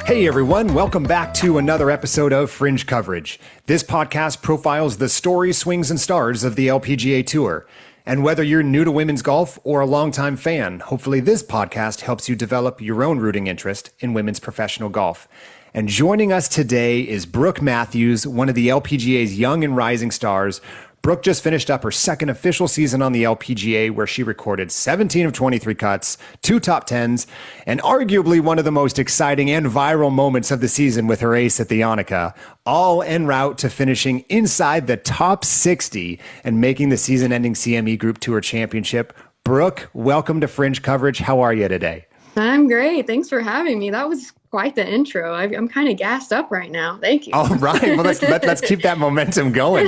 Hey everyone, welcome back to another episode of Fringe Coverage. This podcast profiles the stories, swings, and stars of the LPGA Tour. And whether you're new to women's golf or a longtime fan, hopefully this podcast helps you develop your own rooting interest in women's professional golf. And joining us today is Brooke Matthews, one of the LPGA's young and rising stars. Brooke just finished up her second official season on the LPGA, where she recorded 17 of 23 cuts, 2 top 10s, and arguably one of the most exciting and viral moments of the season with her ace at the Yannicka, all en route to finishing inside the top 60 and making the season-ending CME Group Tour Championship. Brooke, welcome to Fringe Coverage. How are you today? I'm great. Thanks for having me. That was quite the intro. I'm kind of gassed up right now. Thank you. All right. Well, let's keep that momentum going.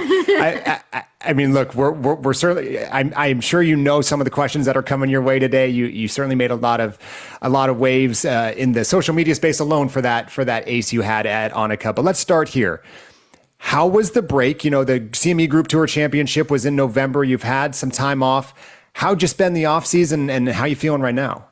I mean, look, we're certainly. I'm sure you know some of the questions that are coming your way today. You certainly made a lot of waves in the social media space alone for that ace you had at Yannicka. But let's start here. How was the break? You know, the CME Group Tour Championship was in November. You've had some time off. How'd you spend the off season, and how you feeling right now?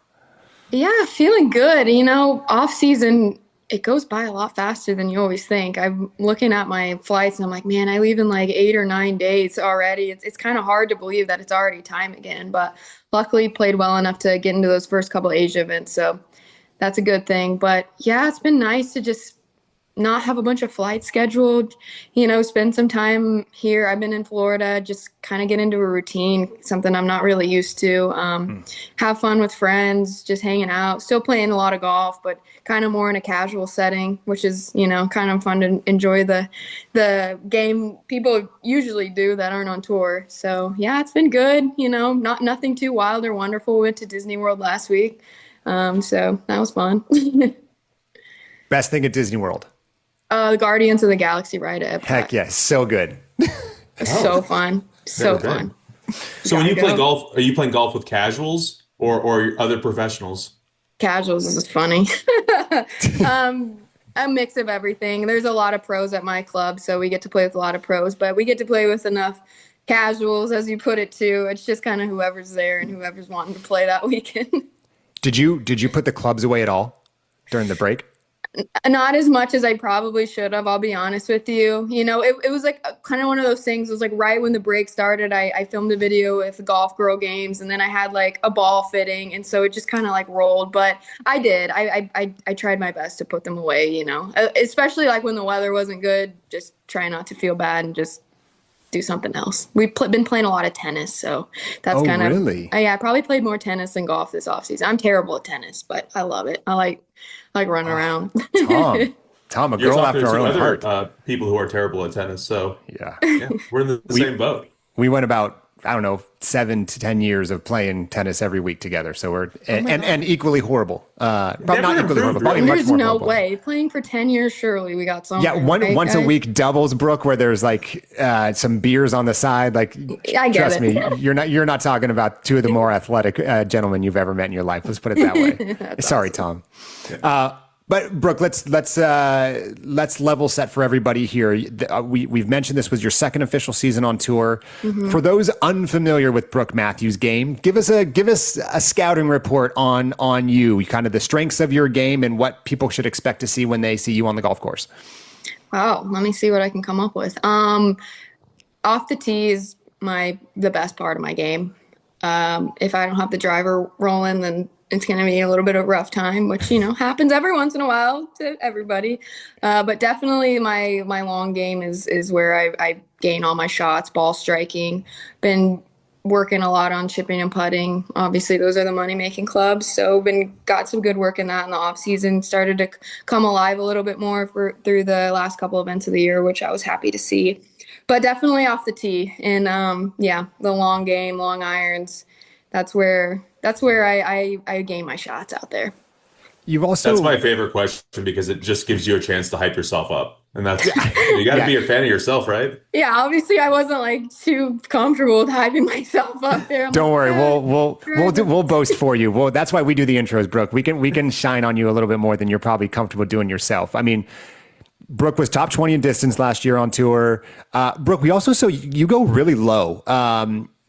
Yeah, feeling good. You know, off season, it goes by a lot faster than you always think. I'm looking at my flights and I'm like, man, I leave in like 8 or 9 days already. It's kind of hard to believe that it's already time again, but luckily played well enough to get into those first couple Asia events. So that's a good thing. But yeah, it's been nice to just not have a bunch of flights scheduled, you know, spend some time here. I've been in Florida, just kind of get into a routine, something I'm not really used to. Have fun with friends, just hanging out, still playing a lot of golf, but kind of more in a casual setting, which is, you know, kind of fun to enjoy the game people usually do that aren't on tour. So yeah, it's been good, you know, nothing too wild or wonderful. We went to Disney World last week. So that was fun. Best thing at Disney World? The Guardians of the Galaxy ride at Epcot. Heck yes, so good. So fun. So fun. So when you play golf, are you playing golf with casuals or other professionals? Casuals is funny. A mix of everything. There's a lot of pros at my club, so we get to play with a lot of pros, but we get to play with enough casuals, as you put it, too. It's just kind of whoever's there and whoever's wanting to play that weekend. Did you put the clubs away at all during the break? Not as much as I probably should have, I'll be honest with you. You know, it was like kind of one of those things. It was like right when the break started, I filmed a video with the Golf Girl Games, and then I had like a ball fitting, and so it just kind of like rolled. But I did. I tried my best to put them away, you know, especially like when the weather wasn't good, just try not to feel bad and just do something else. We've been playing a lot of tennis, so that's kind of really? Yeah, I probably played more tennis than golf this offseason. I'm terrible at tennis, but I love it. I like running around. Tom, a girl after our own heart. People who are terrible at tennis, so yeah, we're in the same boat. We went about, I don't know, 7 to 10 years of playing tennis every week together. So we're and equally horrible. Probably not equally horrible. Probably much more horrible. There's no way playing for 10 years. Surely we got something. Yeah, once a week doubles, Brooke, where there's like some beers on the side. Like, I get trust me, you're not talking about two of the more athletic gentlemen you've ever met in your life. Let's put it that way. Sorry, awesome. Tom. But Brooke, let's level set for everybody here. We've mentioned this was your second official season on tour. Mm-hmm. For those unfamiliar with Brooke Matthews' game, give us a scouting report on you, kind of the strengths of your game and what people should expect to see when they see you on the golf course. Wow, let me see what I can come up with. Off the tee is the best part of my game. If I don't have the driver rolling, then it's going to be a little bit of a rough time, which, you know, happens every once in a while to everybody. But definitely my long game is where I gain all my shots, ball striking. Been working a lot on chipping and putting. Obviously, those are the money-making clubs. So got some good work in that in the off-season. Started to come alive a little bit more through the last couple events of the year, which I was happy to see. But definitely off the tee. And, the long game, long irons, that's where I gain my shots out there. That's my favorite question because it just gives you a chance to hype yourself up. And that's, you got to be a fan of yourself, right? Yeah, obviously I wasn't like too comfortable with hyping myself up there. Don't worry, we'll boast for you. Well, that's why we do the intros, Brooke. We can shine on you a little bit more than you're probably comfortable doing yourself. I mean, Brooke was top 20 in distance last year on tour. Brooke, we also saw you go really low.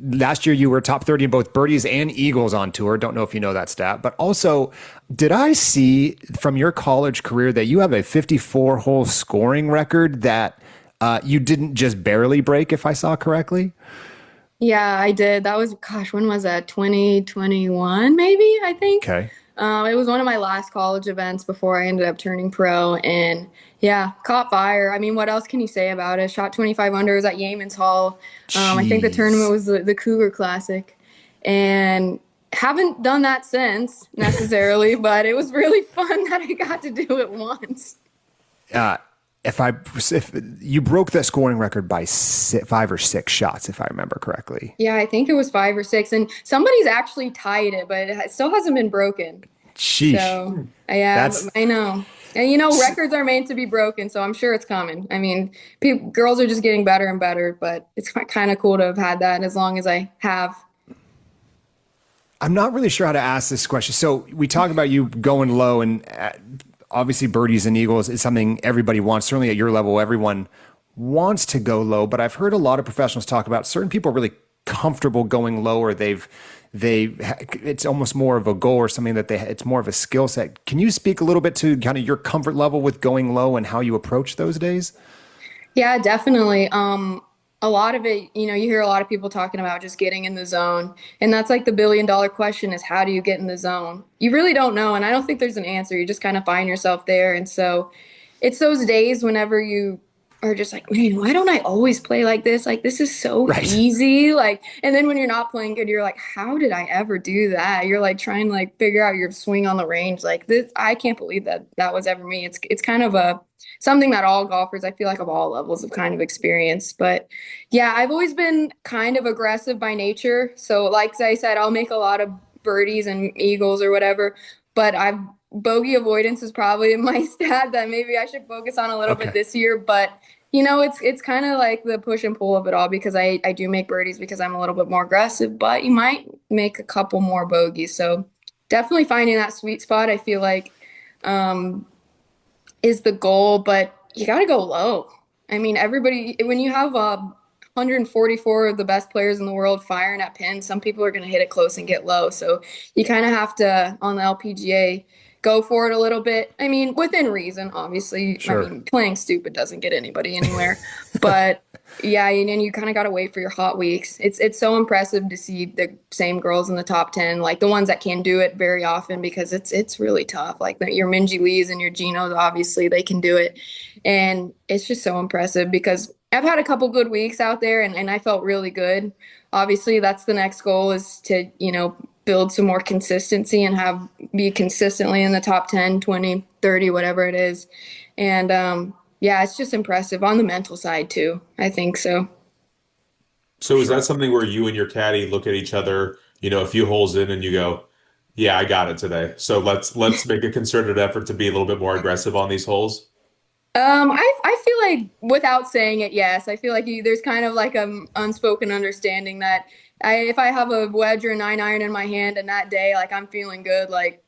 last year you were top 30 in both birdies and eagles on tour. Don't know if you know that stat, but also did I see from your college career that you have a 54-hole scoring record that you didn't just barely break, if I saw correctly? Yeah, I did. That was, gosh, when was that? 2021, maybe, I think. Okay. It was one of my last college events before I ended up turning pro, and yeah, caught fire. I mean, what else can you say about it? Shot 25 under, was at Yeaman's Hall. I think the tournament was the Cougar Classic, and haven't done that since necessarily, but it was really fun that I got to do it once. If you broke that scoring record by 5 or 6 shots, if I remember correctly. Yeah, I think it was 5 or 6, and somebody's actually tied it, but it still hasn't been broken. Sheesh. So yeah, I know. And records are made to be broken, so I'm sure it's coming. I mean, girls are just getting better and better, but it's kind of cool to have had that as long as I have. I'm not really sure how to ask this question. So we talk about you going low, and obviously birdies and eagles is something everybody wants. Certainly at your level, everyone wants to go low, but I've heard a lot of professionals talk about certain people are really comfortable going low, or it's almost more of a goal or something that it's more of a skill set. Can you speak a little bit to kind of your comfort level with going low and how you approach those days? Yeah, definitely. A lot of it, you hear a lot of people talking about just getting in the zone. And that's like the $1 billion question is, how do you get in the zone? You really don't know. And I don't think there's an answer. You just kind of find yourself there. And so it's those days whenever you are just like, man, why don't I always play like this? Like, this is so easy. Like, and then when you're not playing good, you're like, how did I ever do that? You're like trying to like figure out your swing on the range. Like this, I can't believe that was ever me. It's kind of something that all golfers, I feel like of all levels, have kind of experienced. But yeah, I've always been kind of aggressive by nature. So like I said, I'll make a lot of birdies and eagles or whatever, but bogey avoidance is probably my stat that maybe I should focus on a little bit this year. But it's kind of like the push and pull of it all, because I do make birdies because I'm a little bit more aggressive, but you might make a couple more bogeys. So definitely finding that sweet spot, I feel like, is the goal, but you got to go low. I mean, when you have 144 of the best players in the world firing at pins, some people are going to hit it close and get low. So you kind of have to, on the LPGA, go for it a little bit. I mean, within reason, obviously. Sure. I mean, playing stupid doesn't get anybody anywhere. But yeah, and you kind of got to wait for your hot weeks. It's so impressive to see the same girls in the top 10, like the ones that can do it very often, because it's really tough. Like your Minjee Lees and your Ginos, obviously they can do it. And it's just so impressive because I've had a couple good weeks out there and I felt really good. Obviously, that's the next goal, is to, build some more consistency and be consistently in the top 10, 20, 30, whatever it is. And yeah, it's just impressive on the mental side too. I think so. So is that something where you and your caddy look at each other, a few holes in, and you go, yeah, I got it today, so let's make a concerted effort to be a little bit more aggressive on these holes? I feel like, without saying it, yes. I feel like there's kind of like an unspoken understanding that if I have a wedge or a 9-iron in my hand and that day, like, I'm feeling good, like,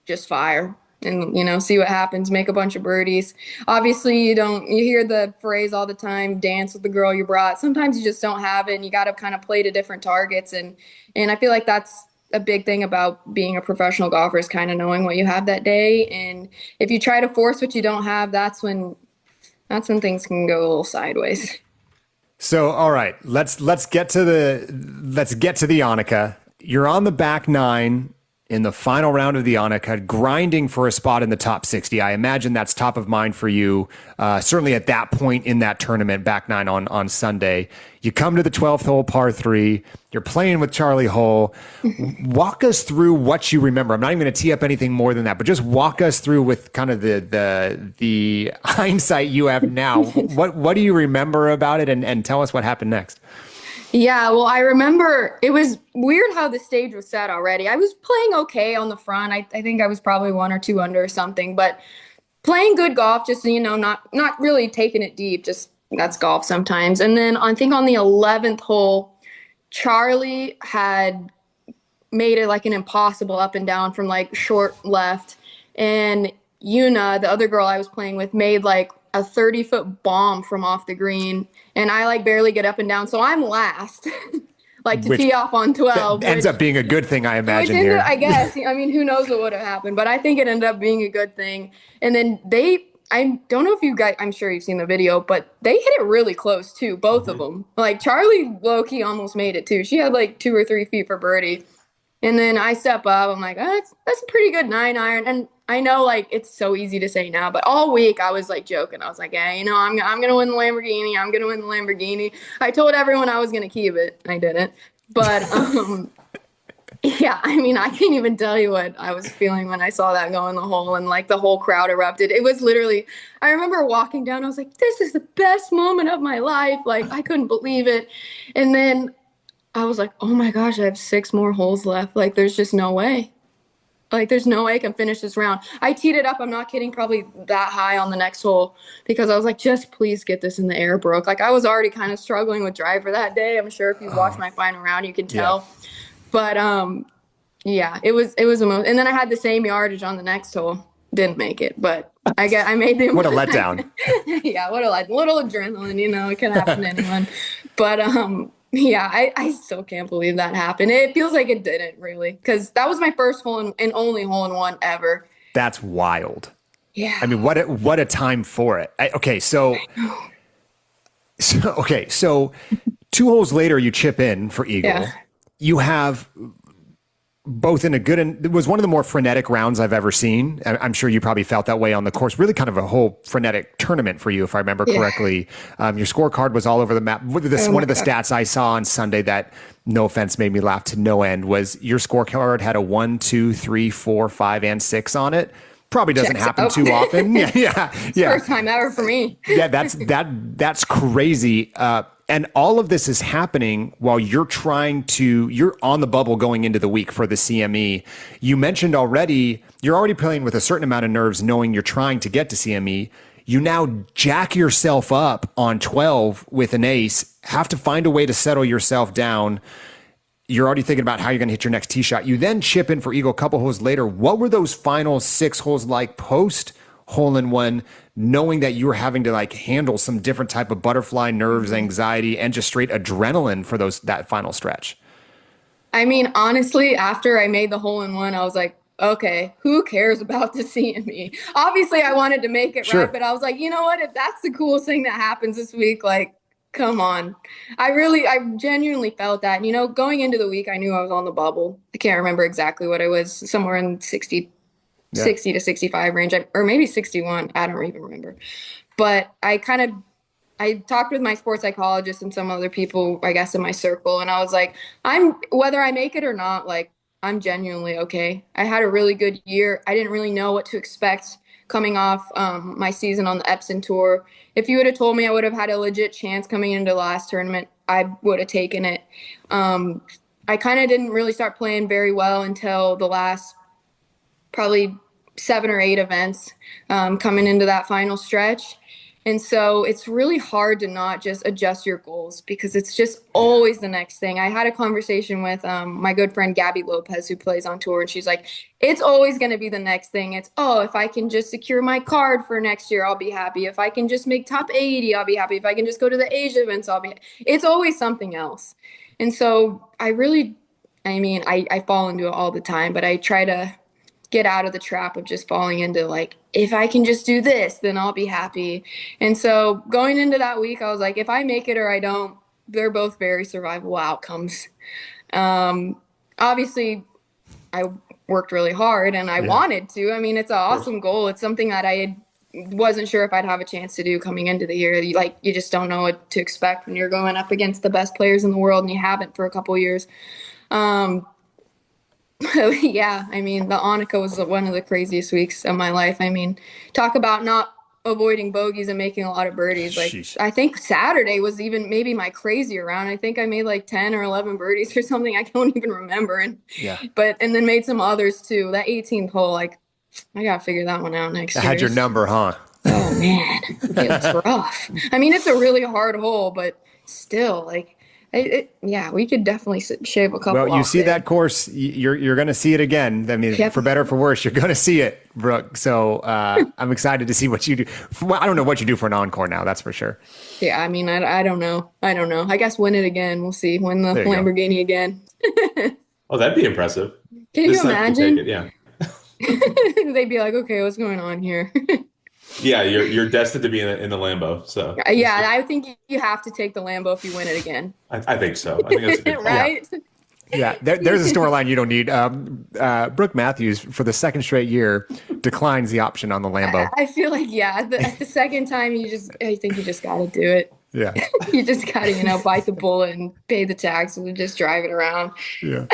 just fire and, see what happens, make a bunch of birdies. Obviously, you hear the phrase all the time, dance with the girl you brought. Sometimes you just don't have it, and you got to kind of play to different targets. And I feel like that's a big thing about being a professional golfer, is kind of knowing what you have that day. And if you try to force what you don't have, that's when things can go a little sideways. So, all right, let's get to the Annika. You're on the back nine in the final round of the Annika, grinding for a spot in the top 60. I imagine that's top of mind for you, certainly at that point in that tournament, back nine on Sunday. You come to the 12th hole, par 3. You're playing with Charlie Hull. Walk us through what you remember. I'm not even going to tee up anything more than that, but just walk us through with kind of the hindsight you have now. What do you remember about it, and tell us what happened next? Yeah, well, I remember it was weird how the stage was set already. I was playing okay on the front. I think I was probably 1 or 2 under or something, but playing good golf, just, not really taking it deep, just that's golf sometimes. And then I think on the 11th hole, Charlie had made it like an impossible up and down from like short left. And Yuna, the other girl I was playing with, made like a 30-foot bomb from off the green, and I like barely get up and down, so I'm last. like to Which tee off on 12. ends up being a good thing, I imagine here. I guess. I mean, who knows what would have happened, but I think it ended up being a good thing. And then I don't know if you guys, I'm sure you've seen the video, but they hit it really close too, both of them. Like Charlie low-key almost made it too. She had like 2 or 3 feet for birdie. And then I step up, I'm like, oh, that's a pretty good 9-iron. And I know like it's so easy to say now, but all week I was like joking. I was like, yeah, I'm going to win the Lamborghini. I'm going to win the Lamborghini. I told everyone I was going to keep it. I didn't. But yeah, I mean, I can't even tell you what I was feeling when I saw that go in the hole and like the whole crowd erupted. It was literally, I remember walking down, I was like, this is the best moment of my life. Like, I couldn't believe it. And then I was like, oh my gosh, I have 6 more holes left. Like, there's just no way. Like, there's no way I can finish this round. I teed it up, I'm not kidding, probably that high on the next hole because I was like, just please get this in the air, Brooke. Like, I was already kind of struggling with driver that day. I'm sure if you watch my final round, you can tell. Yeah. But yeah, it was and then I had the same yardage on the next hole. Didn't make it, but I made the what a letdown. Yeah, what a little adrenaline, it can happen to anyone. But yeah, I still can't believe that happened. It feels like it didn't really, because that was my first hole and only hole in one ever. That's wild. Yeah. I mean, what a time for it. So 2 holes later, you chip in for eagle. Yeah. You have both in a good and it was one of the more frenetic rounds I've ever seen. I'm sure you probably felt that way on the course. Really kind of a whole frenetic tournament for you, if I remember correctly. Your scorecard was all over the map. One of the stats I saw on Sunday that, no offense, made me laugh to no end was your scorecard had a 1, 2, 3, 4, 5, and 6 on it. Probably doesn't happen too often. Yeah. First time ever for me. Yeah, that's crazy. And all of this is happening while you're on the bubble going into the week for the CME. You mentioned already, you're already playing with a certain amount of nerves knowing you're trying to get to CME. You now jack yourself up on 12 with an ace, have to find a way to settle yourself down. You're already thinking about how you're going to hit your next tee shot. You then chip in for eagle a couple holes later. What were those final 6 holes like post hole-in-one, knowing that you were having to like handle some different type of butterfly nerves, anxiety, and just straight adrenaline for that final stretch? I mean, honestly, after I made the hole-in-one, I was like, okay, who cares about the CME? Obviously, I wanted to make it right, but I was like, you know what? If that's the coolest thing that happens this week, like, come on. I genuinely felt that. Going into the week, I knew I was on the bubble. I can't remember exactly what I was, somewhere in 60 to 65 range, or maybe 61. I don't even remember. But I talked with my sports psychologist and some other people, I guess, in my circle. And I was like, whether I make it or not, like, I'm genuinely okay. I had a really good year. I didn't really know what to expect coming off my season on the Epson Tour. If you would have told me I would have had a legit chance coming into the last tournament, I would have taken it. I kind of didn't really start playing very well until the last probably 7 or 8 events coming into that final stretch. And so it's really hard to not just adjust your goals because it's just always the next thing. I had a conversation with my good friend Gabby Lopez, who plays on tour, and she's like, it's always going to be the next thing. It's, if I can just secure my card for next year, I'll be happy. If I can just make top 80, I'll be happy. If I can just go to the Asia events, it's always something else. And so I fall into it all the time, but I try to get out of the trap of just falling into like, if I can just do this, then I'll be happy. And so going into that week, I was like, if I make it or I don't, they're both very survivable outcomes. Obviously I worked really hard and I wanted to. I mean, it's an awesome goal. It's something that I wasn't sure if I'd have a chance to do coming into the year. You just don't know what to expect when you're going up against the best players in the world and you haven't for a couple of years. Yeah, I mean, the Annika was one of the craziest weeks of my life. I mean, talk about not avoiding bogeys and making a lot of birdies. Like, sheesh. I think Saturday was even maybe my crazier round. I think I made like 10 or 11 birdies or something. I don't even remember. And then made some others too. That 18th hole, like, I got to figure that one out next year. I had your number, huh? Oh, man. It was rough. I mean, it's a really hard hole, but still, like, Yeah, we could definitely shave a couple Well, you off see there. that course, you're going to see it again. I mean, Yep. for better or for worse, you're going to see it, Brooke. So I'm excited to see what you do. Well, I don't know what you do for an encore now. That's for sure. Yeah, I mean, I don't know. I don't know. I guess win it again. We'll see. Win the There you go. Lamborghini again. Oh, that'd be impressive. Can you This time you take imagine? it, yeah. They'd be like, okay, what's going on here? Yeah, you're destined to be in the Lambo. So Yeah, I think you have to take the Lambo if you win it again. I think so. I think that's a good call. Right? Yeah, there's a storyline you don't need. Brooke Matthews, for the second straight year, declines the option on the Lambo. I feel like, yeah, the second time I think you just got to do it. Yeah, You just got to, bite the bullet and pay the taxes and just drive it around. yeah.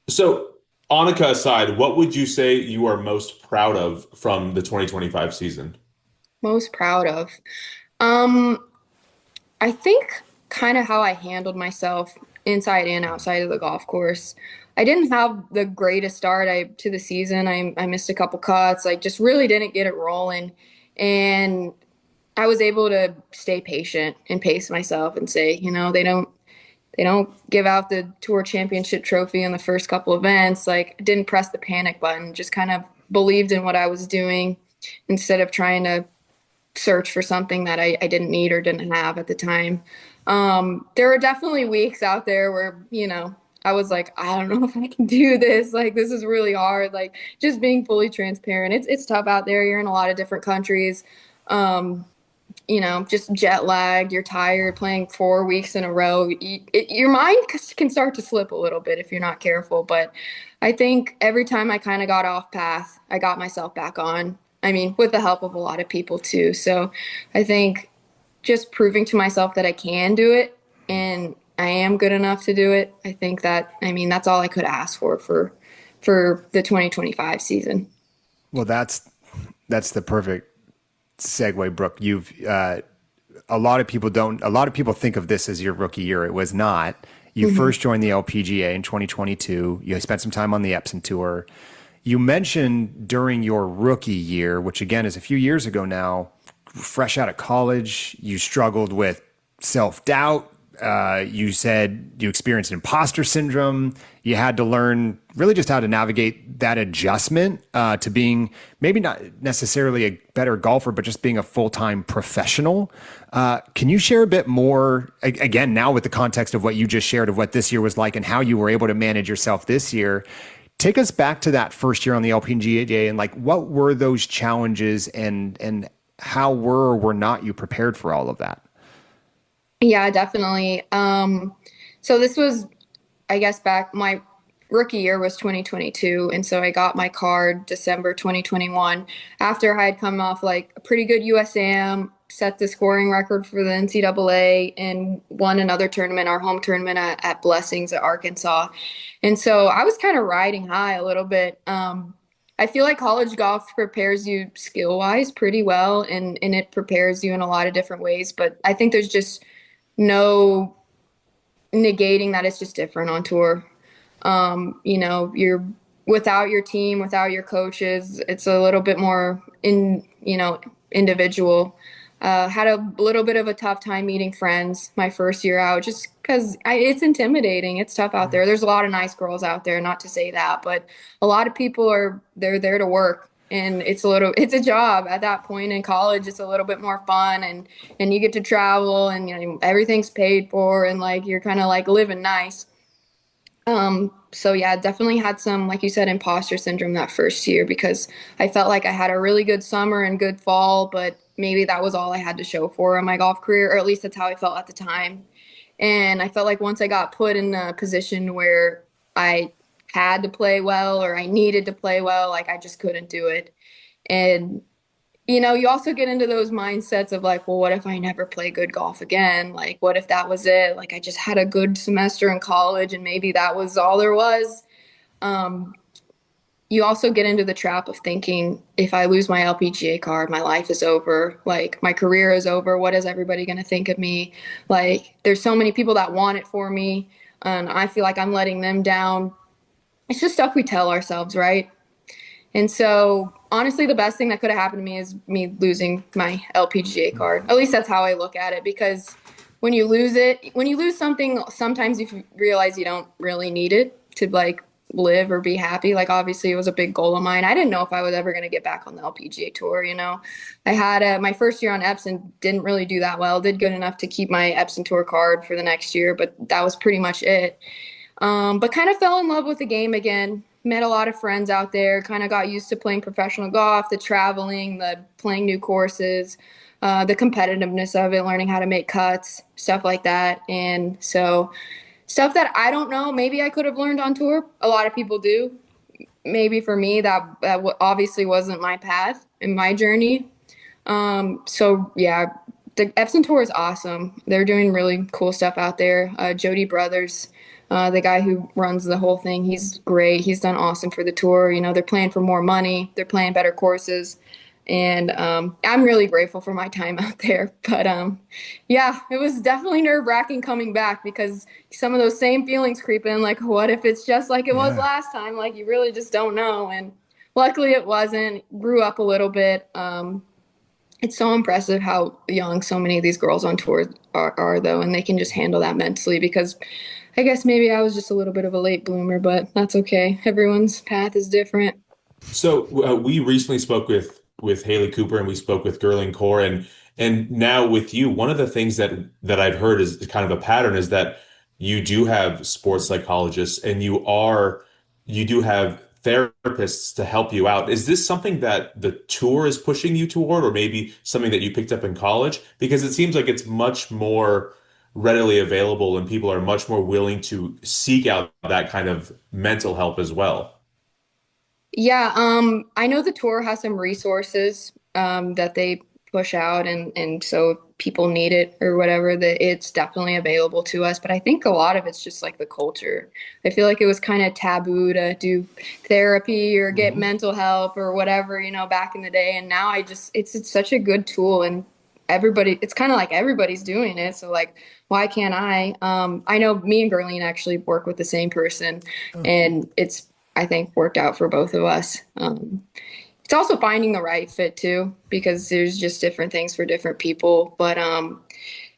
So, Annika aside, what would you say you are most proud of from the 2025 season? Most proud of. I think kind of how I handled myself inside and outside of the golf course. I didn't have the greatest start to the season. I missed a couple cuts. I just really didn't get it rolling. And I was able to stay patient and pace myself and say, they don't give out the Tour Championship trophy in the first couple events. Like, I didn't press the panic button, just kind of believed in what I was doing instead of trying to search for something that I didn't need or didn't have at the time. There were definitely weeks out there where, I was like, I don't know if I can do this. Like, this is really hard. Like, just being fully transparent. It's tough out there. You're in a lot of different countries. Just jet lagged, you're tired, playing 4 weeks in a row. Your mind can start to slip a little bit if you're not careful. But I think every time I kind of got off path, I got myself back on. I mean, with the help of a lot of people too. So I think just proving to myself that I can do it and I am good enough to do it. I think that's all I could ask for the 2025 season. Well, that's the perfect segue, Brooke. A lot of people think of this as your rookie year. It was not. You first joined the LPGA in 2022. You spent some time on the Epson Tour. You mentioned during your rookie year, which again is a few years ago now, fresh out of college, you struggled with self-doubt. You said you experienced imposter syndrome. You had to learn really just how to navigate that adjustment to being maybe not necessarily a better golfer, but just being a full-time professional. Can you share a bit more, again, now with the context of what you just shared of what this year was like and how you were able to manage yourself this year? Take us back to that first year on the LPGA and what were those challenges and how were or were not you prepared for all of that? Yeah, definitely. So this was, I guess, my rookie year was 2022. And so I got my card December 2021 after I had come off a pretty good USAM, set the scoring record for the NCAA and won another tournament, our home tournament at Blessings at Arkansas. And so I was kind of riding high a little bit. I feel like college golf prepares you skill-wise pretty well, and it prepares you in a lot of different ways. But I think there's just no negating that it's just different on tour. You're without your team, without your coaches, it's a little bit more individual. Had a little bit of a tough time meeting friends my first year out, just because it's intimidating. It's tough out there. There's a lot of nice girls out there, not to say that, but a lot of people they're there to work. And it's a job at that point in college. It's a little bit more fun and you get to travel and everything's paid for and you're kind of living nice. So yeah, definitely had some, like you said, imposter syndrome that first year because I felt like I had a really good summer and good fall, but maybe that was all I had to show for in my golf career, or at least that's how I felt at the time. And I felt like once I got put in a position where I had to play well or I needed to play well, I just couldn't do it. And, you also get into those mindsets of well, what if I never play good golf again? What if that was it? I just had a good semester in college and maybe that was all there was. You also get into the trap of thinking, if I lose my LPGA card, my life is over. My career is over. What is everybody going to think of me? There's so many people that want it for me and I feel like I'm letting them down. It's just stuff we tell ourselves, right? And so, honestly, the best thing that could have happened to me is me losing my LPGA card. At least that's how I look at it, because when you lose something, sometimes you realize you don't really need it to like live or be happy. Like obviously it was a big goal of mine. I didn't know if I was ever going to get back on the LPGA tour. I had my first year on Epson, didn't really do that well, did good enough to keep my Epson Tour card for the next year, but that was pretty much it. But kind of fell in love with the game again, met a lot of friends out there, kind of got used to playing professional golf, the traveling, the playing new courses, the competitiveness of it, learning how to make cuts, stuff like that. And so stuff that I don't know, maybe I could have learned on tour. A lot of people do. Maybe for me, that obviously wasn't my path in my journey. So yeah, the Epson Tour is awesome. They're doing really cool stuff out there. Jody Brothers, the guy who runs the whole thing, he's great. He's done awesome for the tour. They're playing for more money. They're playing better courses. And I'm really grateful for my time out there. But yeah, it was definitely nerve-wracking coming back because some of those same feelings creep in, like, what if it's just like it was last time? Like, you really just don't know. And luckily it wasn't. Grew up a little bit. It's so impressive how young so many of these girls on tour are though, and they can just handle that mentally, because I guess maybe I was just a little bit of a late bloomer, but that's okay. Everyone's path is different. So we recently spoke with Haley Cooper, and we spoke with Gerling Core, and now with you, one of the things that I've heard is kind of a pattern is that you do have sports psychologists and you do have therapists to help you out. Is this something that the tour is pushing you toward, or maybe something that you picked up in college? Because it seems like it's much more readily available and people are much more willing to seek out that kind of mental help as well. Yeah, I know the tour has some resources that they push out, and so if people need it or whatever, that it's definitely available to us. But I think a lot of it's just like the culture. I feel like it was kind of taboo to do therapy or get mental help or whatever, back in the day. And now it's such a good tool, and it's kind of like everybody's doing it. So like, why can't I? I know me and Gerline actually work with the same person, and it's, I think, worked out for both of us. It's also finding the right fit too, because there's just different things for different people. But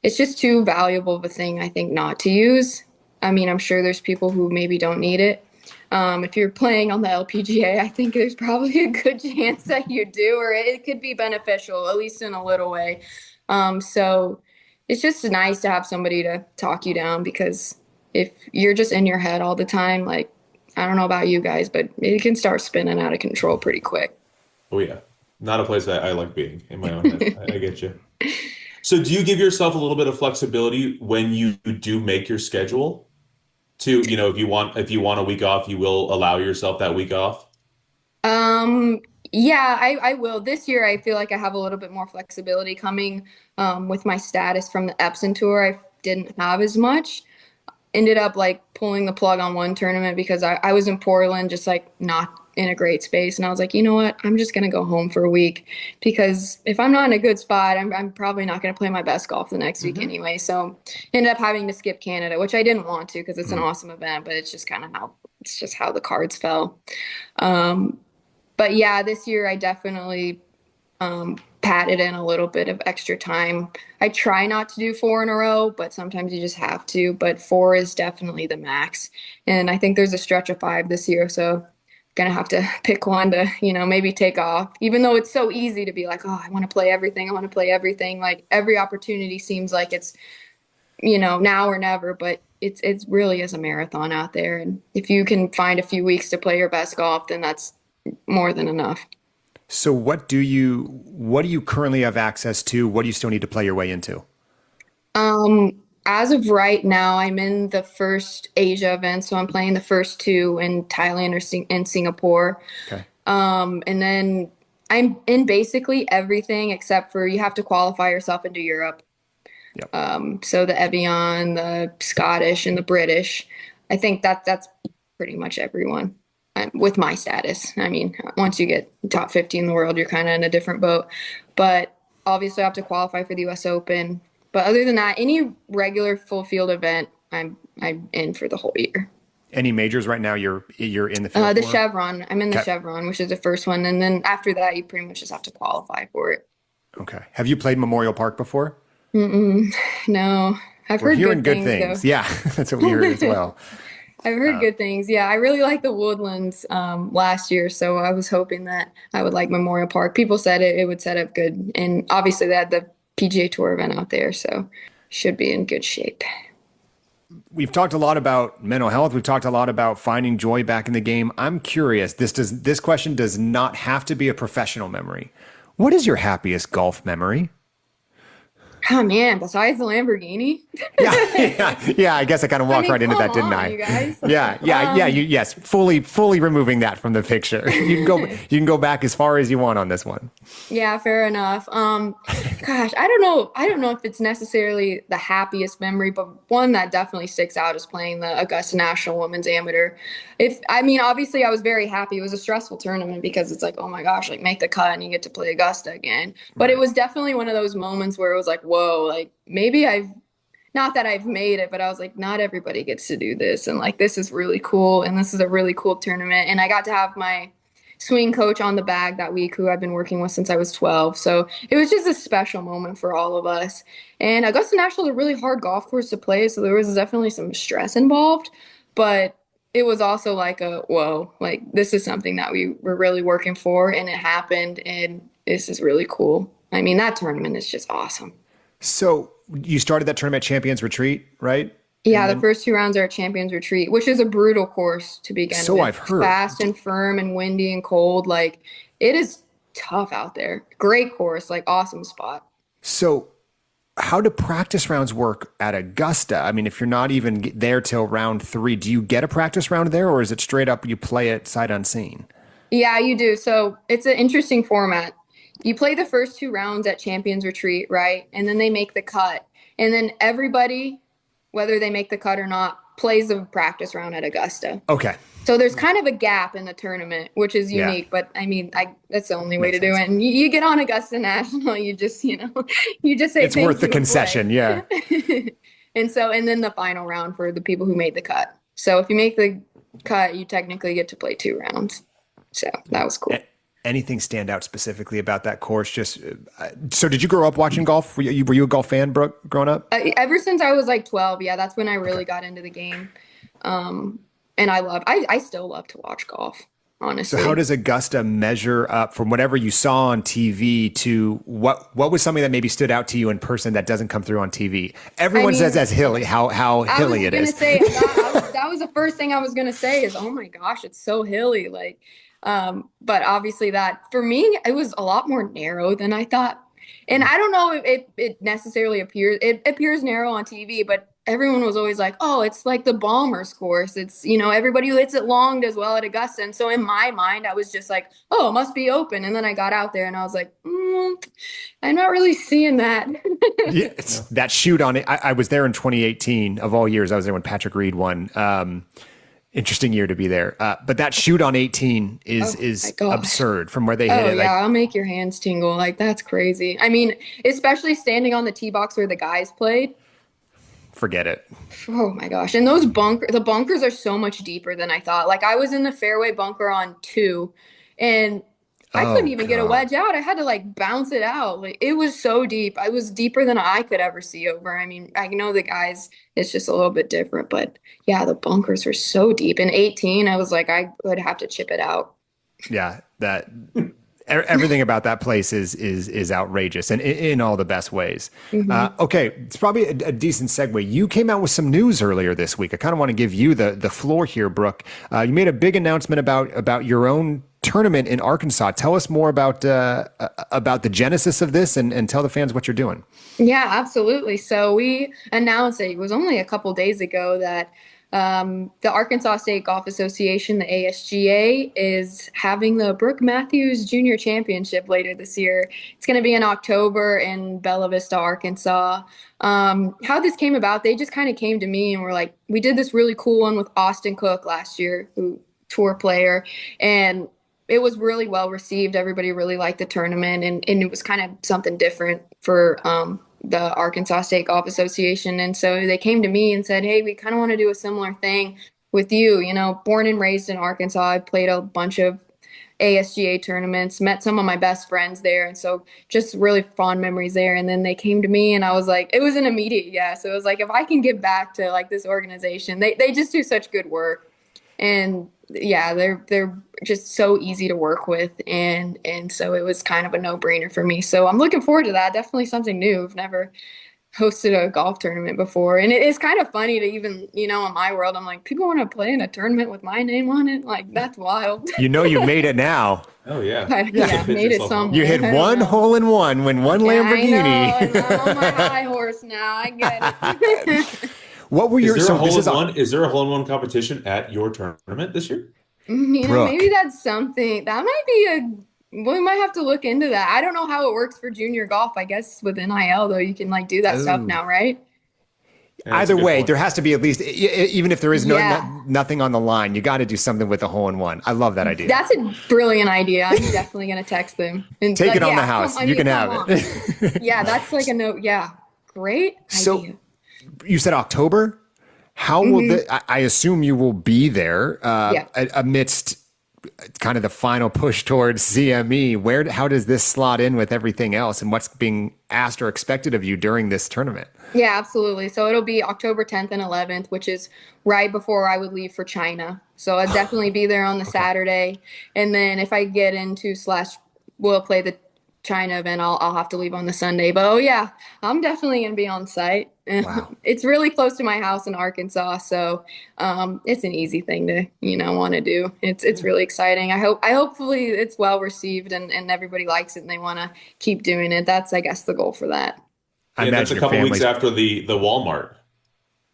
it's just too valuable of a thing, I think, not to use. I mean, I'm sure there's people who maybe don't need it. If you're playing on the LPGA, I think there's probably a good chance that you do, or it could be beneficial, at least in a little way. So it's just nice to have somebody to talk you down, because if you're just in your head all the time, like, I don't know about you guys, but it can start spinning out of control pretty quick. Oh yeah. Not a place that I like being, in my own head. I get you. So do you give yourself a little bit of flexibility when you do make your schedule to, if you want a week off, you will allow yourself that week off? Yeah, I will. This year, I feel like I have a little bit more flexibility coming with my status from the Epson Tour. I didn't have as much. Ended up like pulling the plug on one tournament because I was in Portland, just like not in a great space. And I was like, you know what? I'm just going to go home for a week, because if I'm not in a good spot, I'm probably not going to play my best golf the next week anyway. So ended up having to skip Canada, which I didn't want to, because it's an awesome event, but it's just kind of how the cards fell. But yeah, this year I definitely padded in a little bit of extra time. I try not to do 4 in a row, but sometimes you just have to. But 4 is definitely the max. And I think there's a stretch of 5 this year, so gonna have to pick one to, maybe take off. Even though it's so easy to be like, oh, I want to play everything. Like every opportunity seems like it's, now or never, but it really is a marathon out there. And if you can find a few weeks to play your best golf, then that's more than enough. So what do you currently have access to? What do you still need to play your way into? As of right now, I'm in the first Asia event, so I'm playing the first 2 in Thailand or in Singapore. Okay. And then I'm in basically everything except for you have to qualify yourself into Europe. Yep. So the Evian, the Scottish, and the British. I think that's pretty much everyone. With my status. I mean, once you get top 50 in the world, you're kind of in a different boat. But obviously I have to qualify for the US Open. But other than that, any regular full field event, I'm in for the whole year. Any majors right now you're in the field the for? Chevron. I'm in the Chevron, which is the first one. And then after that, you pretty much just have to qualify for it. Okay. Have you played Memorial Park before? No. I've We're heard hearing good good things, things. Yeah, that's what we heard as well. I've heard good things. Yeah, I really liked the Woodlands last year, so I was hoping that I would like Memorial Park. People said it would set up good, and obviously they had the PGA Tour event out there, so should be in good shape. We've talked a lot about mental health. We've talked a lot about finding joy back in the game. I'm curious. This question does not have to be a professional memory. What is your happiest golf memory? Oh man, besides the Lamborghini. Yeah. I guess I kind of walked right into that, didn't I? You guys. Yes. Fully removing that from the picture. You can go back as far as you want on this one. Yeah, fair enough. Gosh, I don't know. I don't know if it's necessarily the happiest memory, but one that definitely sticks out is playing the Augusta National Women's Amateur. Obviously I was very happy. It was a stressful tournament because it's like, oh my gosh, like make the cut and you get to play Augusta again. But It was definitely one of those moments where it was like, whoa, like maybe not that I've made it, but I was like, not everybody gets to do this. And like, this is really cool. And this is a really cool tournament. And I got to have my swing coach on the bag that week, who I've been working with since I was 12. So it was just a special moment for all of us. And Augusta National is a really hard golf course to play. So there was definitely some stress involved, but it was also like whoa, like this is something that we were really working for, and it happened. And this is really cool. I mean, that tournament is just awesome. So you started that tournament at Champions Retreat, right? Yeah, the first 2 rounds are at Champions Retreat, which is a brutal course to begin with. So I've heard. Fast and firm and windy and cold. Like, it is tough out there. Great course, like awesome spot. So how do practice rounds work at Augusta? I mean, if you're not even there till round 3, do you get a practice round there, or is it straight up you play it sight unseen? Yeah, you do. So it's an interesting format. You play the first 2 rounds at Champions Retreat, right? And then they make the cut. And then everybody, whether they make the cut or not, plays a practice round at Augusta. Okay. So there's kind of a gap in the tournament, which is unique. But I mean, that's the only way to do it. And you get on Augusta National, you just say it's worth the concession. Yeah. And then the final round for the people who made the cut. So if you make the cut, you technically get to play 2 rounds. So that was cool. Anything stand out specifically about that course? Just so, did you grow up watching golf? Were you a golf fan, Brooke, growing up? Ever since I was like 12, yeah, that's when I really got into the game. And I still love to watch golf, honestly. So how does Augusta measure up from whatever you saw on TV to what was something that maybe stood out to you in person that doesn't come through on TV? Everyone says that's hilly, how hilly it is. That was the first thing I was going to say is, oh my gosh, it's so hilly. Like, but obviously that for me, it was a lot more narrow than I thought. And I don't know if it necessarily appears narrow on TV, but everyone was always like, oh, it's like the Bombers course. It's, everybody who hits it long does well at Augusta. And so in my mind, I was just like, oh, it must be open. And then I got out there and I was like, I'm not really seeing that. Yeah, that shoot on it. I was there in 2018 of all years. I was there when Patrick Reed won. Interesting year to be there. But that shoot on 18 is absurd from where they hit it. Yeah, I'll make your hands tingle. Like, that's crazy. I mean, especially standing on the tee box where the guys played. Forget it. Oh my gosh. And the bunkers are so much deeper than I thought. Like, I was in the fairway bunker on 2 and I couldn't even get a wedge out. I had to like bounce it out. Like, it was so deep. I was deeper than I could ever see over. I mean, I know the guys, it's just a little bit different, but yeah, the bunkers were so deep. In 18, I was like, I would have to chip it out. Yeah, everything about that place is outrageous and in all the best ways. Mm-hmm. Okay, it's probably a decent segue. You came out with some news earlier this week. I kind of want to give you the floor here, Brooke. You made a big announcement about your own tournament in Arkansas. Tell us more about the genesis of this and tell the fans what you're doing. Yeah, absolutely. So we announced it was only a couple days ago that the Arkansas State Golf Association, the ASGA, is having the Brooke Matthews Junior Championship later this year. It's going to be in October in Bella Vista, Arkansas. How this came about, they just kind of came to me and were like, we did this really cool one with Austin Cook last year, who tour player, and it was really well received. Everybody really liked the tournament, and it was kind of something different for the Arkansas State Golf Association. And so they came to me and said, hey, we kind of want to do a similar thing with you. Born and raised in Arkansas, I played a bunch of ASGA tournaments, met some of my best friends there. And so just really fond memories there. And then they came to me and I was like, it was an immediate yes. It was like, if I can get back to like this organization, they just do such good work. And yeah, they're just so easy to work with. And so it was kind of a no-brainer for me. So I'm looking forward to that. Definitely something new. I've never hosted a golf tournament before. And it is kind of funny to even, in my world, I'm like, people want to play in a tournament with my name on it? Like, that's wild. You made it now. Oh, yeah. Yeah, made it somewhere. You hit one hole in one, win one Lamborghini. I know, and I'm on my high horse now. I get it. What were your... Is there a hole-in-one competition at your tournament this year? Brooke. Maybe that's something. That might be we might have to look into that. I don't know how it works for junior golf. I guess with NIL, though, you can like do that stuff now, right? Yeah, either way, there has to be at least, even if there is nothing on the line, you got to do something with the hole-in-one. I love that idea. That's a brilliant idea. I'm definitely going to text them. And take it on the house. You can have it. Yeah, that's like a note. Yeah, great idea. So you said October? How will I assume you will be there amidst kind of the final push towards CME. How does this slot in with everything else and what's being asked or expected of you during this tournament? Yeah, absolutely. So it'll be October 10th and 11th, which is right before I would leave for China. So I'll definitely be there on the Saturday. And then if I get into we'll play the China event, I'll have to leave on the Sunday. But I'm definitely going to be on site. Wow. It's really close to my house in Arkansas, so it's an easy thing to want to do. It's really exciting. Hopefully it's well received and everybody likes it and they want to keep doing it. That's, I guess, the goal for that. Yeah, that's a couple weeks after the Walmart.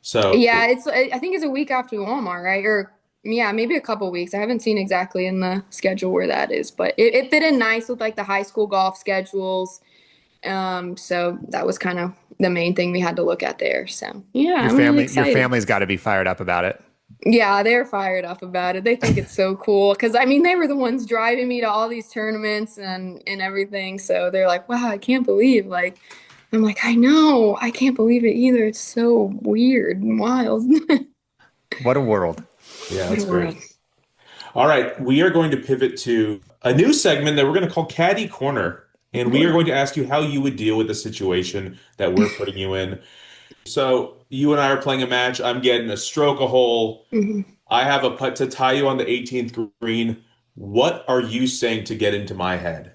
So yeah, I think it's a week after the Walmart, right? Or maybe a couple weeks. I haven't seen exactly in the schedule where that is, but it fit in nice with like the high school golf schedules. So that was kind of the main thing we had to look at there. So your family's got to be fired up about it. Yeah, they're fired up about it. They think it's so cool because they were the ones driving me to all these tournaments and everything. So they're like, wow, I can't believe I'm like, I know, I can't believe it either. It's so weird and wild. What a world. Yeah, that's great. All right, we are going to pivot to a new segment that we're going to call Caddy Corner. And we are going to ask you how you would deal with the situation that we're putting you in. So you and I are playing a match. I'm getting a stroke a hole. Mm-hmm. I have a putt to tie you on the 18th green. What are you saying to get into my head?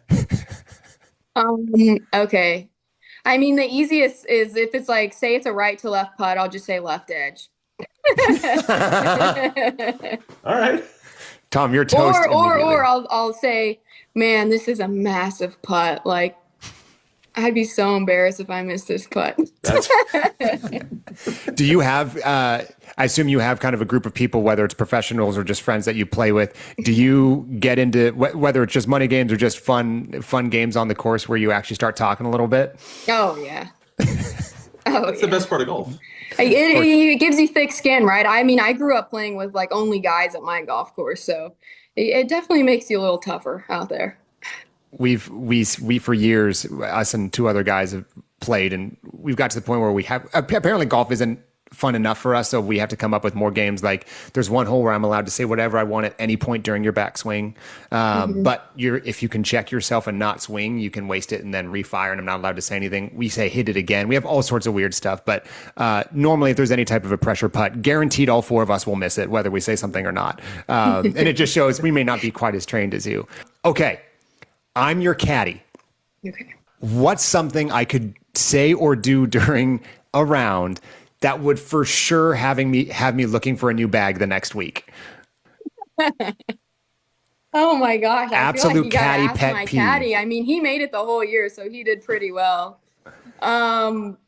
Okay. The easiest is if it's like, say it's a right to left putt, I'll just say left edge. All right. Tom, you're toast. Or I'll say, man, this is a massive putt. Like, I'd be so embarrassed if I missed this putt. Do you have, I assume you have kind of a group of people, whether it's professionals or just friends that you play with. Do you get into, whether it's just money games or just fun games on the course where you actually start talking a little bit? Oh, yeah. That's the best part of golf. It gives you thick skin, right? I grew up playing with like only guys at my golf course, so it definitely makes you a little tougher out there. We for years, us and two other guys have played, and we've got to the point where we have, apparently golf isn't fun enough for us, so we have to come up with more games. Like there's one hole where I'm allowed to say whatever I want at any point during your backswing, but if you can check yourself and not swing, you can waste it and then refire, and I'm not allowed to say anything. We say hit it again. We have all sorts of weird stuff, but normally if there's any type of a pressure putt, guaranteed all four of us will miss it, whether we say something or not. And it just shows we may not be quite as trained as you. Okay, I'm your caddy. Okay. What's something I could say or do during a round that would for sure have me looking for a new bag the next week? Oh my gosh. Absolute I feel like caddy you gotta ask pet my peeve. caddy. He made it the whole year, so he did pretty well. Gosh,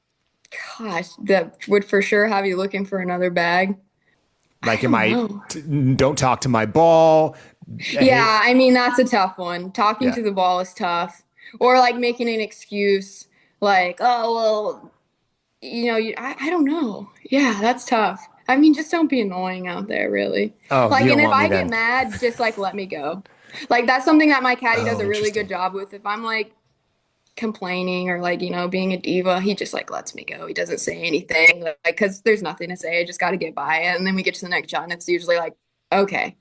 that would for sure have you looking for another bag. Like, don't talk to my ball. Yeah, that's a tough one. Talking to the ball is tough. Or like making an excuse like, oh, well, I don't know. Yeah, that's tough. Just don't be annoying out there, really. Oh, like, you don't and if want me I then. get mad, just like let me go. Like that's something that my caddy does a really good job with. If I'm like complaining or like, being a diva, he just like lets me go. He doesn't say anything like, because there's nothing to say. I just got to get by it. And then we get to the next shot and it's usually like, okay.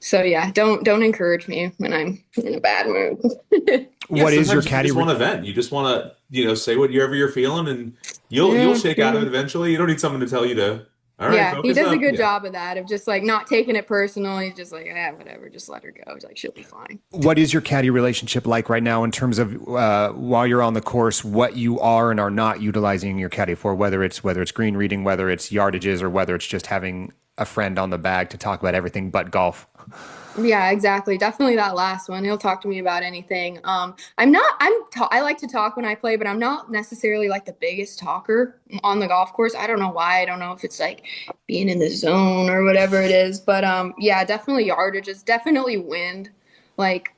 So yeah, don't encourage me when I'm in a bad mood. Yeah, What is your sometimes you caddy? just want to vent. You just want to, say whatever you're feeling, and you'll Yeah, shake out of it eventually. You don't need someone to tell you to, all right, yeah, he focus does a up. good Yeah. job of that, of just like not taking it personal. He's just like, whatever, just let her go. He's like, she'll be fine. What is your caddy relationship like right now in terms of while you're on the course, what you are and are not utilizing your caddy for, whether it's green reading, whether it's yardages, or whether it's just having a friend on the bag to talk about everything but golf? Yeah, exactly. Definitely that last one. He'll talk to me about anything. I like to talk when I play, but I'm not necessarily like the biggest talker on the golf course. I don't know why. I don't know if it's like being in the zone or whatever it is, but yeah, definitely yardages, definitely wind. Like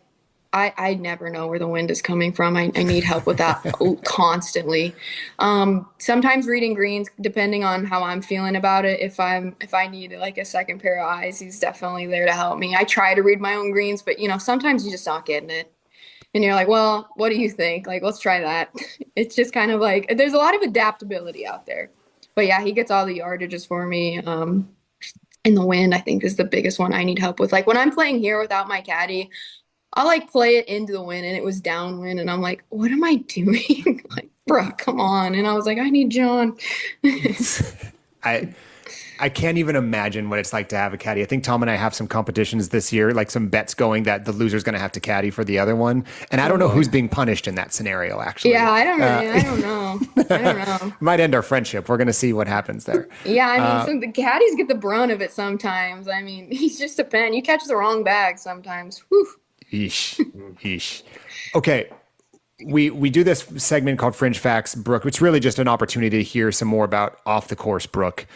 I never know where the wind is coming from. I need help with that constantly. Sometimes reading greens, depending on how I'm feeling about it. If I need like a second pair of eyes, he's definitely there to help me. I try to read my own greens, but sometimes you're just not getting it. And you're like, well, what do you think? Like, let's try that. It's just kind of like, there's a lot of adaptability out there. But yeah, he gets all the yardages for me. And the wind, I think, is the biggest one I need help with. Like when I'm playing here without my caddy, I'll like play it into the wind and it was downwind and I'm like, what am I doing? Like, bro, come on. And I was like, I need John. I can't even imagine what it's like to have a caddy. I think Tom and I have some competitions this year, like some bets going that the loser's going to have to caddy for the other one. And I don't know who's being punished in that scenario, actually. Yeah, I don't know. I don't know. Might end our friendship. We're going to see what happens there. Yeah, I mean, so the caddies get the brunt of it sometimes. I mean, he's just a pen. You catch the wrong bag sometimes. Whew. Yeesh. Okay. We do this segment called Fringe Facts, Brooke. It's really just an opportunity to hear some more about off the course, Brooke.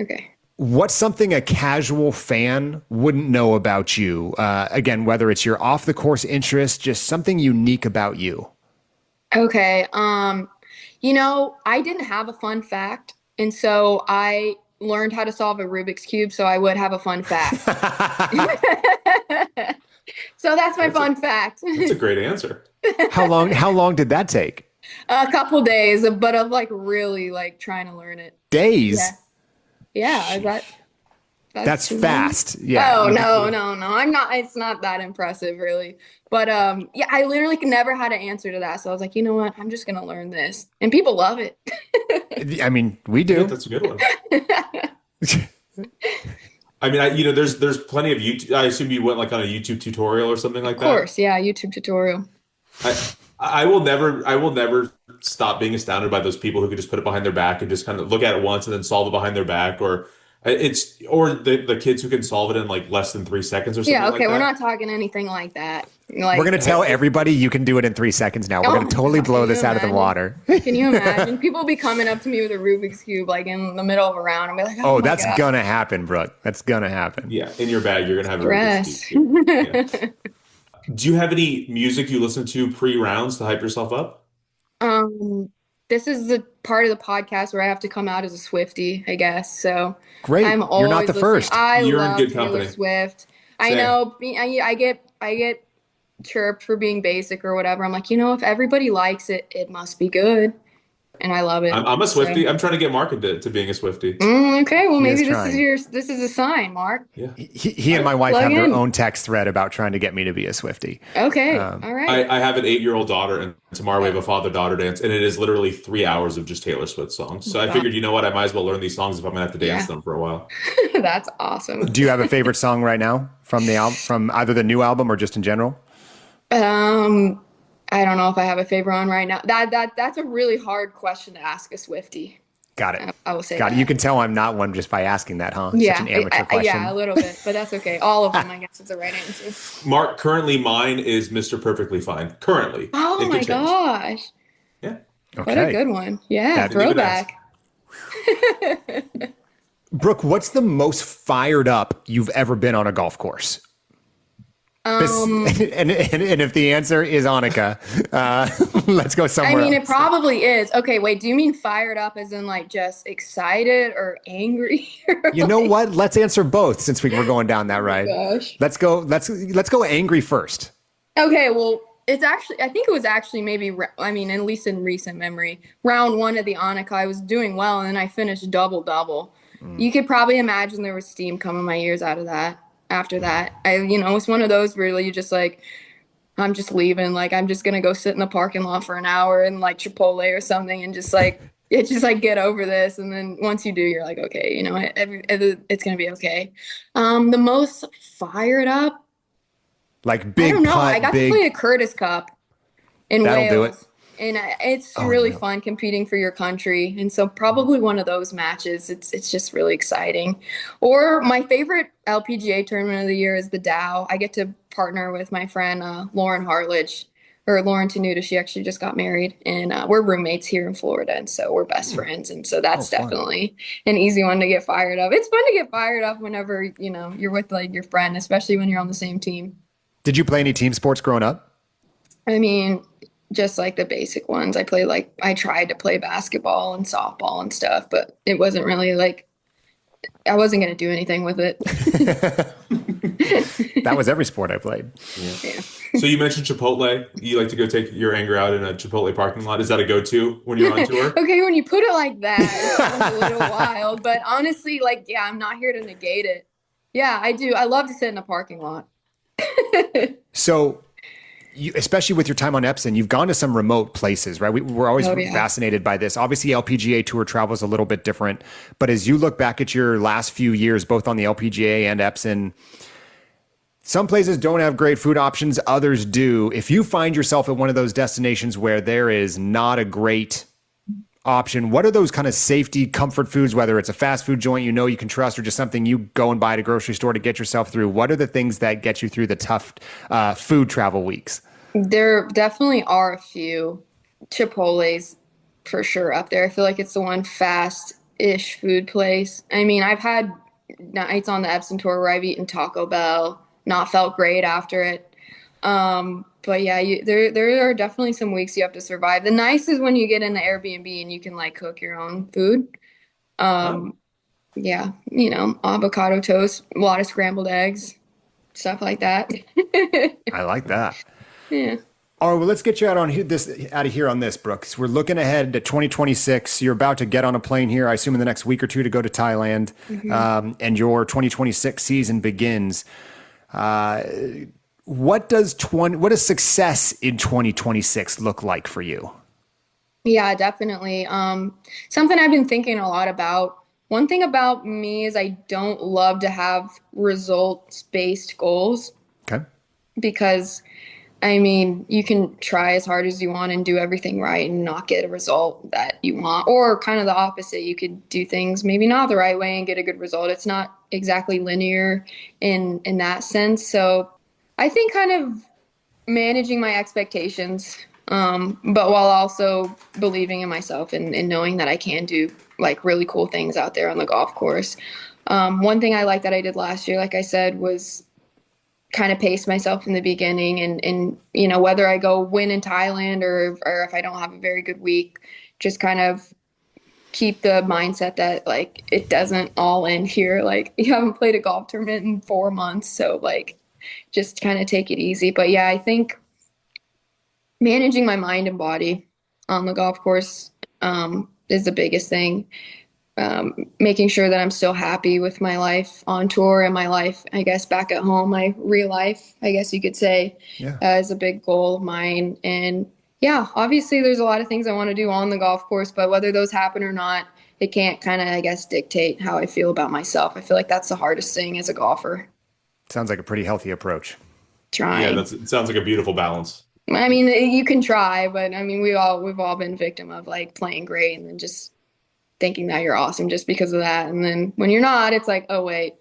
Okay. What's something a casual fan wouldn't know about you? Again, whether it's your off the course interest, just something unique about you. Okay. I didn't have a fun fact. And so I learned how to solve a Rubik's Cube. So I would have a fun fact. So that's my fun fact. That's a great answer. How long did that take? A couple days, but of like really like trying to learn it. Days? Yeah. That's fast. Long? Yeah. Oh, no. I'm not, it's not that impressive really. But yeah, I literally never had an answer to that. So I was like, you know what? I'm just going to learn this. And people love it. I mean, we do. Yeah, that's a good one. I mean, there's plenty of YouTube. I assume you went like on a YouTube tutorial or something like that. Of course, yeah, YouTube tutorial. I will never stop being astounded by those people who could just put it behind their back and just kind of look at it once and then solve it behind their back, or the kids who can solve it in like less than 3 seconds or something. Yeah, okay, like that. We're not talking anything like that. Like, we're going to tell everybody you can do it in 3 seconds now. We're going to totally blow this out of the water. Can you imagine? People be coming up to me with a Rubik's Cube like in the middle of a round and be like, oh that's God. going to happen, Brooke. That's going to happen. Yeah, in your bag, you're going to have a Rubik's Cube. Yeah. Do you have any music you listen to pre-rounds to hype yourself up? This is the part of the podcast where I have to come out as a Swiftie, I guess. So great. I'm always You're not the first. You're love in good Taylor company. Swift. Same. I know. I get chirped for being basic or whatever. I'm like, if everybody likes it, it must be good, and I love it. I'm a Swiftie. I'm trying to get Mark to being a Swiftie. Okay, well maybe trying. this is a sign, Mark. Yeah. He and my wife Plug have their in. own text thread about trying to get me to be a Swiftie. Okay, all right. I have an 8-year-old daughter, and tomorrow we have a father-daughter dance, and it is literally 3 hours of just Taylor Swift songs. So I figured, you know what, I might as well learn these songs if I'm gonna have to dance them for a while. That's awesome. Do you have a favorite song right now from the album, from either the new album or just in general? I don't know if I have a favorite one right now. That's a really hard question to ask a Swiftie. Got it. I will say Got that. it. You can tell I'm not one just by asking that, huh? Yeah, Such an amateur question. yeah, a little bit, but that's okay. All of them, I guess, is the right answer. Mark, currently mine is Mr. Perfectly Fine. Currently. Oh It could my change. gosh, Yeah. what a good one! Yeah, That- throwback. Brooke, what's the most fired up you've ever been on a golf course? And if the answer is Annika, let's go somewhere I mean, else. it probably is. Okay, wait. Do you mean fired up as in like just excited or angry? You know what? Let's answer both since we were going down that ride. Gosh. Let's go angry first. Okay, well, I think it was actually maybe, I mean, at least in recent memory, round one of the Annika, I was doing well, and then I finished double-double. You could probably imagine there was steam coming my ears out of that. after that. It's one of those where you just like, I'm just leaving. Like, I'm just going to go sit in the parking lot for an hour and like Chipotle or something and just like, it's just like get over this. And then once you do, you're like, okay, it's going to be okay. The most fired up, Like big I don't know. putt, I got big. to play a Curtis Cup in That'll Wales. do it. And it's Oh, really no. fun competing for your country. And so probably one of those matches, it's just really exciting. Or my favorite LPGA tournament of the year is the Dow. I get to partner with my friend Lauren Hartledge, or Lauren Tenuta. She actually just got married, and we're roommates here in Florida, and so we're best friends. And so that's fun. definitely an easy one to get fired up. It's fun to get fired up whenever, you're with like your friend, especially when you're on the same team. Did you play any team sports growing up? I mean, just like the basic ones. I tried to play basketball and softball and stuff, but it wasn't really like, I wasn't going to do anything with it. That was every sport I played. Yeah. So you mentioned Chipotle. You like to go take your anger out in a Chipotle parking lot. Is that a go-to when you're on tour? Okay, when you put it like that, it sounds a little wild, but honestly, like, yeah, I'm not here to negate it. Yeah, I do. I love to sit in a parking lot. So, especially with your time on Epson, you've gone to some remote places, right? We're always fascinated by this. Obviously, LPGA Tour travel is a little bit different. But as you look back at your last few years, both on the LPGA and Epson, some places don't have great food options, others do. If you find yourself at one of those destinations where there is not a great option, what are those kind of safety comfort foods, whether it's a fast food joint you can trust or just something you go and buy at a grocery store to get yourself through? What are the things that get you through the tough food travel weeks? There definitely are a few. Chipotle's for sure up there. I feel like it's the one fast-ish food place. I mean, I've had nights on the Epson Tour where I've eaten Taco Bell, not felt great after it. But yeah, there are definitely some weeks you have to survive. The nice is when you get in the Airbnb and you can like cook your own food. Yeah, avocado toast, a lot of scrambled eggs, stuff like that. I like that. Yeah. All right, well, let's get you out of here on this, Brooks. We're looking ahead to 2026. You're about to get on a plane here, I assume, in the next week or two to go to Thailand, and your 2026 season begins. What does success in 2026 look like for you? Yeah, definitely. Something I've been thinking a lot about. One thing about me is I don't love to have results-based goals. Okay. Because, I mean, you can try as hard as you want and do everything right and not get a result that you want. Or kind of the opposite. You could do things maybe not the right way and get a good result. It's not exactly linear in that sense. So I think kind of managing my expectations, but while also believing in myself and knowing that I can do like really cool things out there on the golf course. One thing I like that I did last year, like I said, was kind of pace myself in the beginning and whether I go win in Thailand or if I don't have a very good week, just kind of keep the mindset that like it doesn't all end here. Like you haven't played a golf tournament in 4 months, so like just kind of take it easy. But yeah, I think managing my mind and body on the golf course is the biggest thing. Making sure that I'm still happy with my life on tour and my life, I guess, back at home, my real life, I guess you could say, is a big goal of mine. And yeah, obviously there's a lot of things I want to do on the golf course, but whether those happen or not, it can't kind of, I guess, dictate how I feel about myself. I feel like that's the hardest thing as a golfer. Sounds like a pretty healthy approach. Trying. Yeah, it sounds like a beautiful balance. I mean, you can try, but I mean, we've all been victim of like playing great and then just thinking that you're awesome just because of that. And then when you're not, it's like, oh, wait.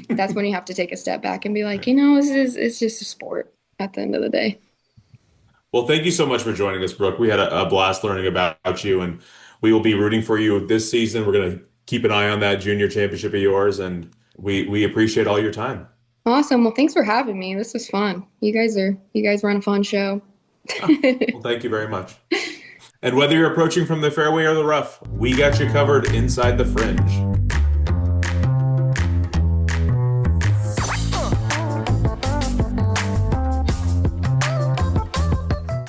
That's when you have to take a step back and be like, it's just a sport at the end of the day. Well, thank you so much for joining us, Brooke. We had a blast learning about you, and we will be rooting for you this season. We're going to keep an eye on that junior championship of yours, and we appreciate all your time. Awesome. Well, thanks for having me. This was fun. You guys run a fun show. Well, thank you very much. And whether you're approaching from the fairway or the rough, we got you covered inside the Fringe.